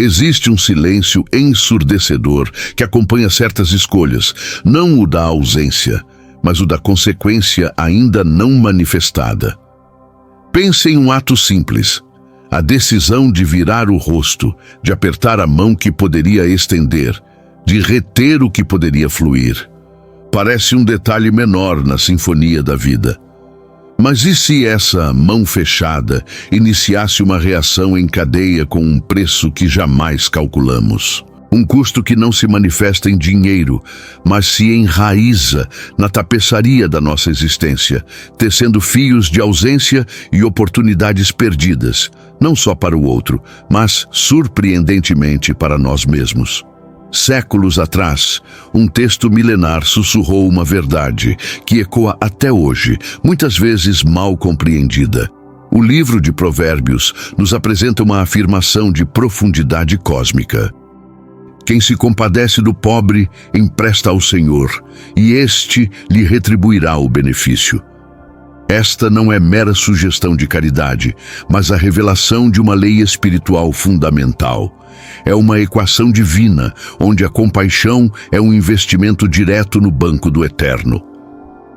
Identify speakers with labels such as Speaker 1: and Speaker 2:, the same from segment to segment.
Speaker 1: Existe um silêncio ensurdecedor que acompanha certas escolhas, não o da ausência, mas o da consequência ainda não manifestada. Pense em um ato simples: a decisão de virar o rosto, de apertar a mão que poderia estender, de reter o que poderia fluir. Parece um detalhe menor na sinfonia da vida. Mas e se essa mão fechada iniciasse uma reação em cadeia com um preço que jamais calculamos? Um custo que não se manifesta em dinheiro, mas se enraiza na tapeçaria da nossa existência, tecendo fios de ausência e oportunidades perdidas, não só para o outro, mas, surpreendentemente, para nós mesmos. Séculos atrás, um texto milenar sussurrou uma verdade que ecoa até hoje, muitas vezes mal compreendida. O livro de Provérbios nos apresenta uma afirmação de profundidade cósmica. Quem se compadece do pobre empresta ao Senhor, e este lhe retribuirá o benefício. Esta não é mera sugestão de caridade, mas a revelação de uma lei espiritual fundamental. É uma equação divina, onde a compaixão é um investimento direto no banco do eterno.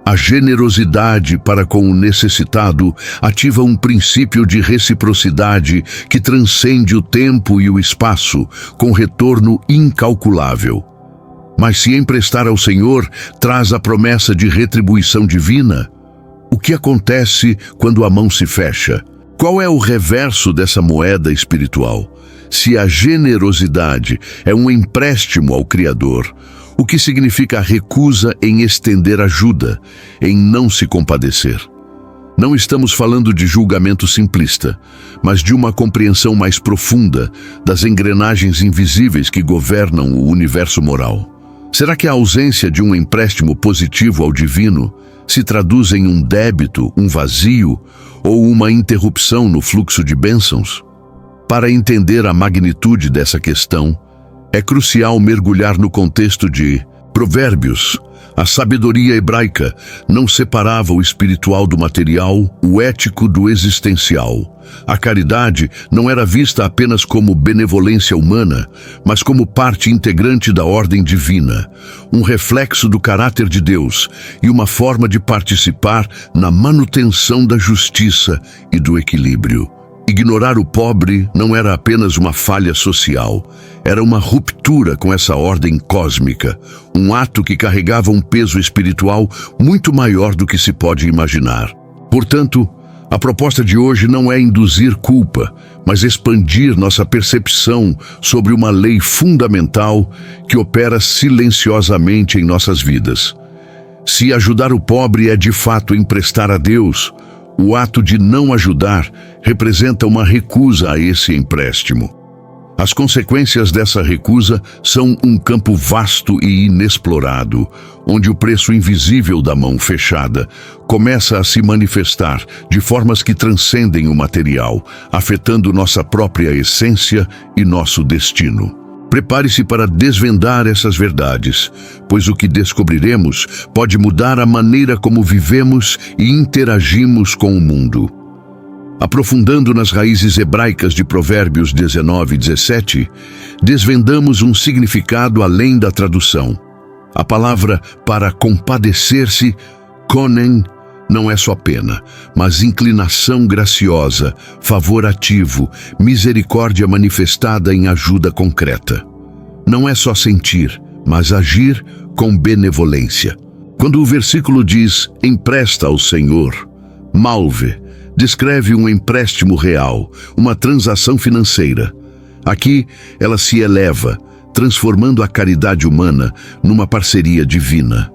Speaker 1: A generosidade para com o necessitado ativa um princípio de reciprocidade que transcende o tempo e o espaço, com retorno incalculável. Mas se emprestar ao Senhor traz a promessa de retribuição divina, o que acontece quando a mão se fecha? Qual é o reverso dessa moeda espiritual? Se a generosidade é um empréstimo ao Criador, o que significa a recusa em estender ajuda, em não se compadecer? Não estamos falando de julgamento simplista, mas de uma compreensão mais profunda das engrenagens invisíveis que governam o universo moral. Será que a ausência de um empréstimo positivo ao divino se traduz em um débito, um vazio ou uma interrupção no fluxo de bênçãos? Para entender a magnitude dessa questão, é crucial mergulhar no contexto de Provérbios. A sabedoria hebraica não separava o espiritual do material, o ético do existencial. A caridade não era vista apenas como benevolência humana, mas como parte integrante da ordem divina, um reflexo do caráter de Deus e uma forma de participar na manutenção da justiça e do equilíbrio. Ignorar o pobre não era apenas uma falha social, era uma ruptura com essa ordem cósmica, um ato que carregava um peso espiritual muito maior do que se pode imaginar. Portanto, a proposta de hoje não é induzir culpa, mas expandir nossa percepção sobre uma lei fundamental que opera silenciosamente em nossas vidas. Se ajudar o pobre é de fato emprestar a Deus, o ato de não ajudar representa uma recusa a esse empréstimo. As consequências dessa recusa são um campo vasto e inexplorado, onde o preço invisível da mão fechada começa a se manifestar de formas que transcendem o material, afetando nossa própria essência e nosso destino. Prepare-se para desvendar essas verdades, pois o que descobriremos pode mudar a maneira como vivemos e interagimos com o mundo. Aprofundando nas raízes hebraicas de Provérbios 19 e 17, desvendamos um significado além da tradução. A palavra para compadecer-se, konen, não é só pena, mas inclinação graciosa, favor ativo, misericórdia manifestada em ajuda concreta. Não é só sentir, mas agir com benevolência. Quando o versículo diz, empresta ao Senhor, malve, descreve um empréstimo real, uma transação financeira. Aqui, ela se eleva, transformando a caridade humana numa parceria divina.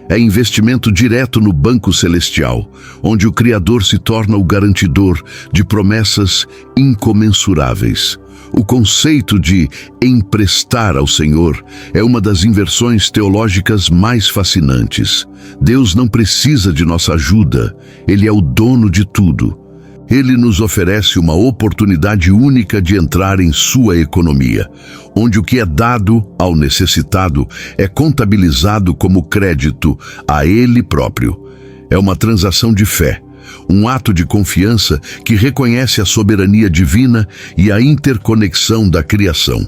Speaker 1: É investimento direto no banco celestial, onde o Criador se torna o garantidor de promessas incomensuráveis. O conceito de emprestar ao Senhor é uma das inversões teológicas mais fascinantes. Deus não precisa de nossa ajuda, Ele é o dono de tudo. Ele nos oferece uma oportunidade única de entrar em sua economia, onde o que é dado ao necessitado é contabilizado como crédito a ele próprio. É uma transação de fé, um ato de confiança que reconhece a soberania divina e a interconexão da criação.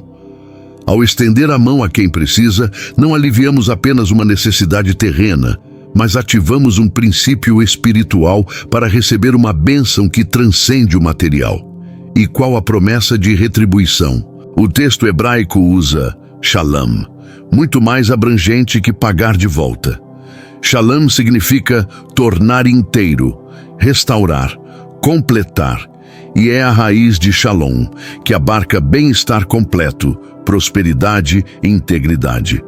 Speaker 1: Ao estender a mão a quem precisa, não aliviamos apenas uma necessidade terrena, mas ativamos um princípio espiritual para receber uma bênção que transcende o material. E qual a promessa de retribuição? O texto hebraico usa shalom, muito mais abrangente que pagar de volta. Shalom significa tornar inteiro, restaurar, completar, e é a raiz de shalom, que abarca bem-estar completo, prosperidade e integridade.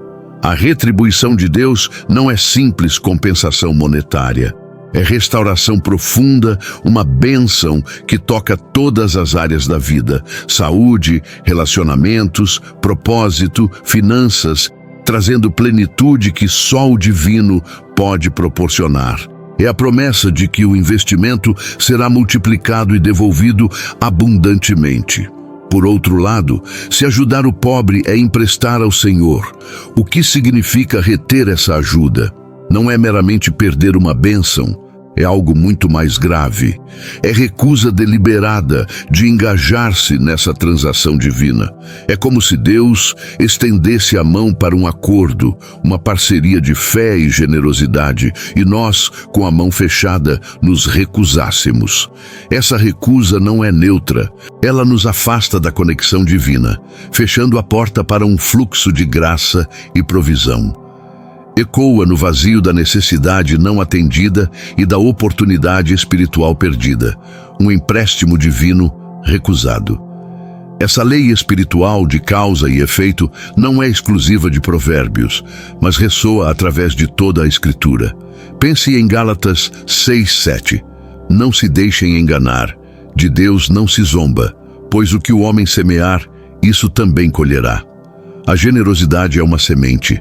Speaker 1: A retribuição de Deus não é simples compensação monetária. É restauração profunda, uma bênção que toca todas as áreas da vida: saúde, relacionamentos, propósito, finanças, trazendo plenitude que só o divino pode proporcionar. É a promessa de que o investimento será multiplicado e devolvido abundantemente. Por outro lado, se ajudar o pobre é emprestar ao Senhor. O que significa reter essa ajuda? Não é meramente perder uma bênção, é algo muito mais grave. É recusa deliberada de engajar-se nessa transação divina. É como se Deus estendesse a mão para um acordo, uma parceria de fé e generosidade, e nós, com a mão fechada, nos recusássemos. Essa recusa não é neutra. Ela nos afasta da conexão divina, fechando a porta para um fluxo de graça e provisão. Ecoa no vazio da necessidade não atendida e da oportunidade espiritual perdida, um empréstimo divino recusado. Essa lei espiritual de causa e efeito não é exclusiva de Provérbios, mas ressoa através de toda a Escritura. Pense em Gálatas 6:7. Não se deixem enganar, de Deus não se zomba, pois o que o homem semear, isso também colherá. A generosidade é uma semente,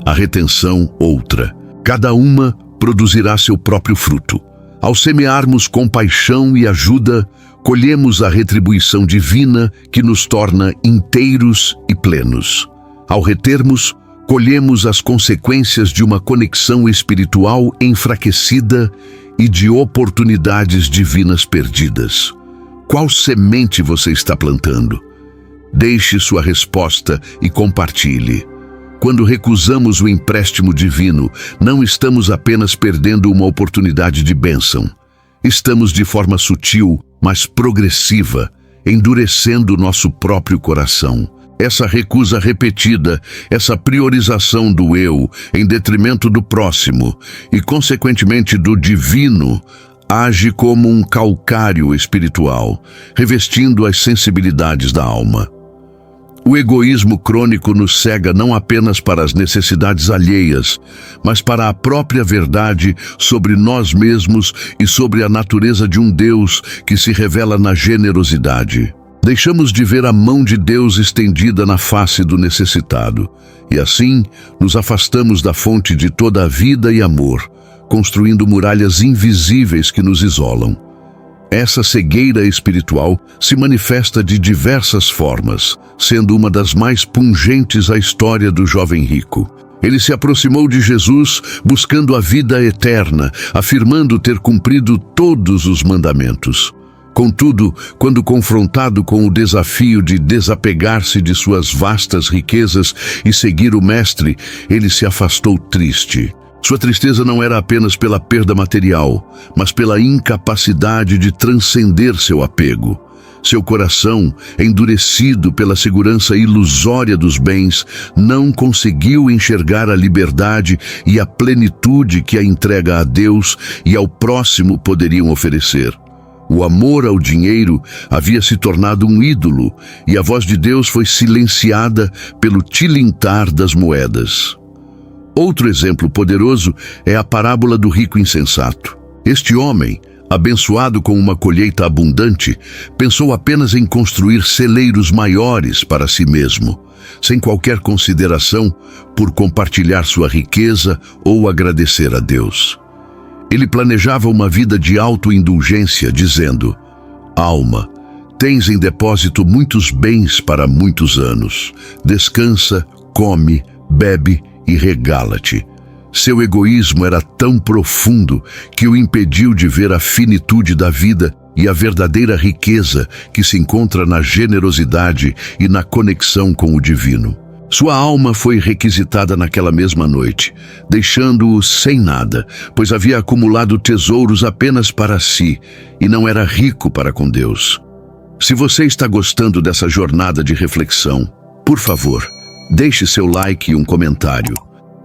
Speaker 1: a retenção outra. Cada uma produzirá seu próprio fruto. Ao semearmos compaixão e ajuda, colhemos a retribuição divina que nos torna inteiros e plenos. Ao retermos, colhemos as consequências de uma conexão espiritual enfraquecida e de oportunidades divinas perdidas. Qual semente você está plantando? Deixe sua resposta e compartilhe. Quando recusamos o empréstimo divino, não estamos apenas perdendo uma oportunidade de bênção. Estamos de forma sutil, mas progressiva, endurecendo nosso próprio coração. Essa recusa repetida, essa priorização do eu em detrimento do próximo e, consequentemente, do divino, age como um calcário espiritual, revestindo as sensibilidades da alma. O egoísmo crônico nos cega não apenas para as necessidades alheias, mas para a própria verdade sobre nós mesmos e sobre a natureza de um Deus que se revela na generosidade. Deixamos de ver a mão de Deus estendida na face do necessitado, e assim nos afastamos da fonte de toda a vida e amor, construindo muralhas invisíveis que nos isolam. Essa cegueira espiritual se manifesta de diversas formas, sendo uma das mais pungentes a história do jovem rico. Ele se aproximou de Jesus buscando a vida eterna, afirmando ter cumprido todos os mandamentos. Contudo, quando confrontado com o desafio de desapegar-se de suas vastas riquezas e seguir o Mestre, ele se afastou triste. Sua tristeza não era apenas pela perda material, mas pela incapacidade de transcender seu apego. Seu coração, endurecido pela segurança ilusória dos bens, não conseguiu enxergar a liberdade e a plenitude que a entrega a Deus e ao próximo poderiam oferecer. O amor ao dinheiro havia se tornado um ídolo, e a voz de Deus foi silenciada pelo tilintar das moedas. Outro exemplo poderoso é a parábola do rico insensato. Este homem, abençoado com uma colheita abundante, pensou apenas em construir celeiros maiores para si mesmo, sem qualquer consideração por compartilhar sua riqueza ou agradecer a Deus. Ele planejava uma vida de autoindulgência, dizendo: "Alma, tens em depósito muitos bens para muitos anos. Descansa, come, bebe e regala-te." Seu egoísmo era tão profundo que o impediu de ver a finitude da vida e a verdadeira riqueza que se encontra na generosidade e na conexão com o divino. Sua alma foi requisitada naquela mesma noite, deixando-o sem nada, pois havia acumulado tesouros apenas para si e não era rico para com Deus. Se você está gostando dessa jornada de reflexão, por favor, deixe seu like e um comentário.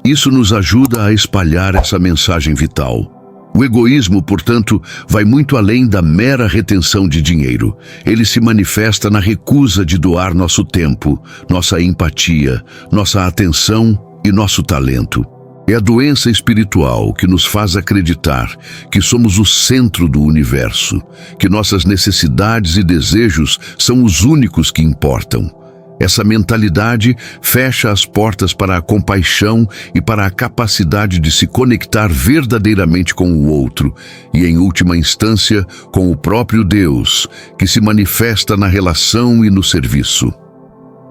Speaker 1: Isso nos ajuda a espalhar essa mensagem vital. O egoísmo, portanto, vai muito além da mera retenção de dinheiro. Ele se manifesta na recusa de doar nosso tempo, nossa empatia, nossa atenção e nosso talento. É a doença espiritual que nos faz acreditar que somos o centro do universo, que nossas necessidades e desejos são os únicos que importam. Essa mentalidade fecha as portas para a compaixão e para a capacidade de se conectar verdadeiramente com o outro e, em última instância, com o próprio Deus, que se manifesta na relação e no serviço.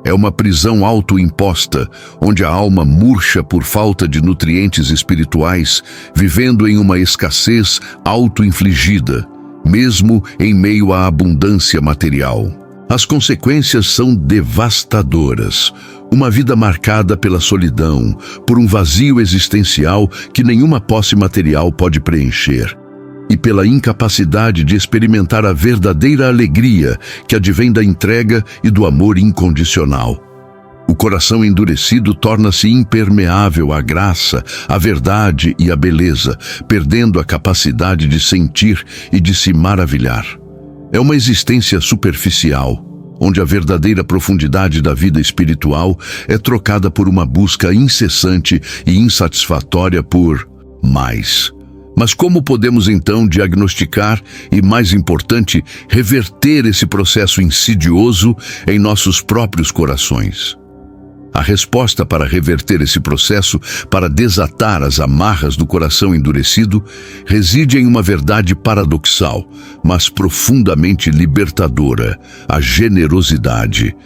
Speaker 1: É uma prisão autoimposta, onde a alma murcha por falta de nutrientes espirituais, vivendo em uma escassez auto-infligida, mesmo em meio à abundância material. As consequências são devastadoras. Uma vida marcada pela solidão, por um vazio existencial que nenhuma posse material pode preencher, e pela incapacidade de experimentar a verdadeira alegria que advém da entrega e do amor incondicional. O coração endurecido torna-se impermeável à graça, à verdade e à beleza, perdendo a capacidade de sentir e de se maravilhar. É uma existência superficial, onde a verdadeira profundidade da vida espiritual é trocada por uma busca incessante e insatisfatória por mais. Mas como podemos então diagnosticar e, mais importante, reverter esse processo insidioso em nossos próprios corações? A resposta para reverter esse processo, para desatar as amarras do coração endurecido, reside em uma verdade paradoxal, mas profundamente libertadora: a generosidade.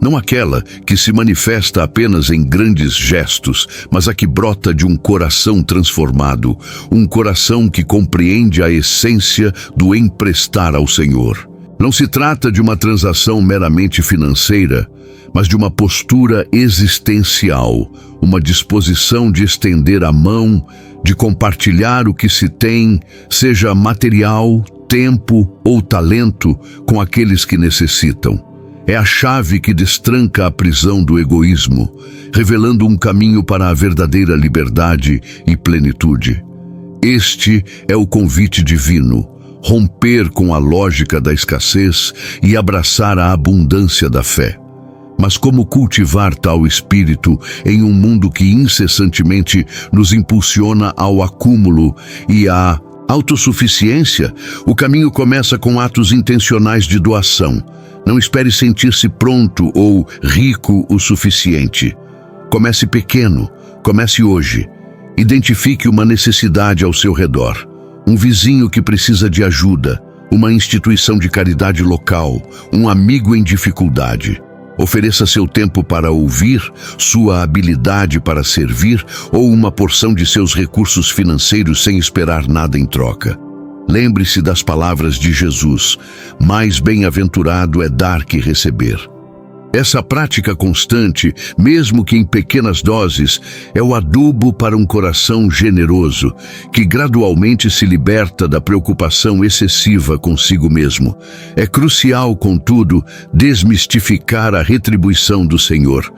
Speaker 1: Não aquela que se manifesta apenas em grandes gestos, mas a que brota de um coração transformado, um coração que compreende a essência do emprestar ao Senhor. Não se trata de uma transação meramente financeira, mas de uma postura existencial, uma disposição de estender a mão, de compartilhar o que se tem, seja material, tempo ou talento, com aqueles que necessitam. É a chave que destranca a prisão do egoísmo, revelando um caminho para a verdadeira liberdade e plenitude. Este é o convite divino: romper com a lógica da escassez e abraçar a abundância da fé. Mas como cultivar tal espírito em um mundo que incessantemente nos impulsiona ao acúmulo e à autossuficiência? O caminho começa com atos intencionais de doação. Não espere sentir-se pronto ou rico o suficiente. Comece pequeno, comece hoje. Identifique uma necessidade ao seu redor. Um vizinho que precisa de ajuda, uma instituição de caridade local, um amigo em dificuldade. Ofereça seu tempo para ouvir, sua habilidade para servir ou uma porção de seus recursos financeiros sem esperar nada em troca. Lembre-se das palavras de Jesus: mais bem-aventurado é dar que receber. Essa prática constante, mesmo que em pequenas doses, é o adubo para um coração generoso, que gradualmente se liberta da preocupação excessiva consigo mesmo. É crucial, contudo, desmistificar a retribuição do Senhor.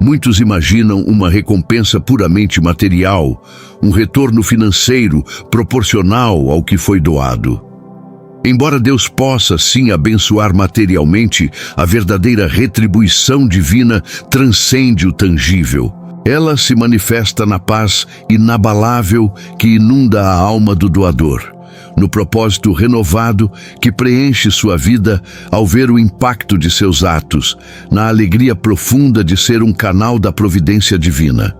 Speaker 1: Muitos imaginam uma recompensa puramente material, um retorno financeiro proporcional ao que foi doado. Embora Deus possa sim abençoar materialmente, a verdadeira retribuição divina transcende o tangível. Ela se manifesta na paz inabalável que inunda a alma do doador, no propósito renovado que preenche sua vida ao ver o impacto de seus atos, na alegria profunda de ser um canal da providência divina.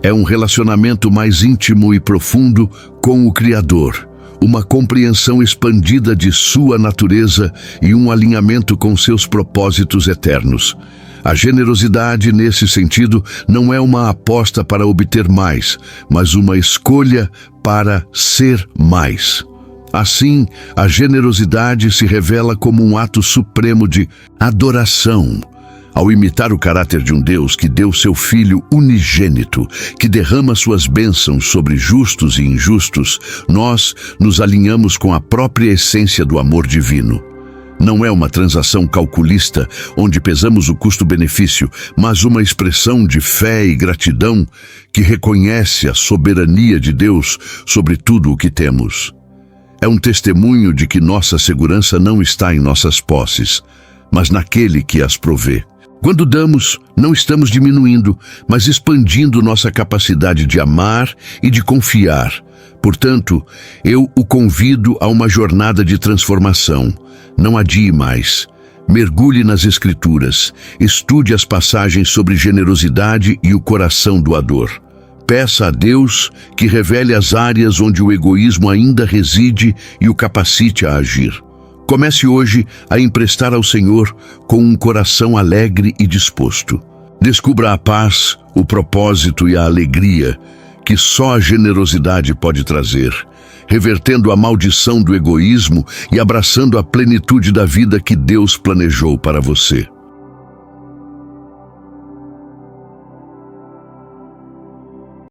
Speaker 1: É um relacionamento mais íntimo e profundo com o Criador, uma compreensão expandida de sua natureza e um alinhamento com seus propósitos eternos. A generosidade, nesse sentido, não é uma aposta para obter mais, mas uma escolha para ser mais. Assim, a generosidade se revela como um ato supremo de adoração. Ao imitar o caráter de um Deus que deu seu Filho unigênito, que derrama suas bênçãos sobre justos e injustos, nós nos alinhamos com a própria essência do amor divino. Não é uma transação calculista, onde pesamos o custo-benefício, mas uma expressão de fé e gratidão que reconhece a soberania de Deus sobre tudo o que temos. É um testemunho de que nossa segurança não está em nossas posses, mas naquele que as provê. Quando damos, não estamos diminuindo, mas expandindo nossa capacidade de amar e de confiar. Portanto, eu o convido a uma jornada de transformação. Não adie mais. Mergulhe nas Escrituras. Estude as passagens sobre generosidade e o coração doador. Peça a Deus que revele as áreas onde o egoísmo ainda reside e o capacite a agir. Comece hoje a emprestar ao Senhor com um coração alegre e disposto. Descubra a paz, o propósito e a alegria que só a generosidade pode trazer, revertendo a maldição do egoísmo e abraçando a plenitude da vida que Deus planejou para você.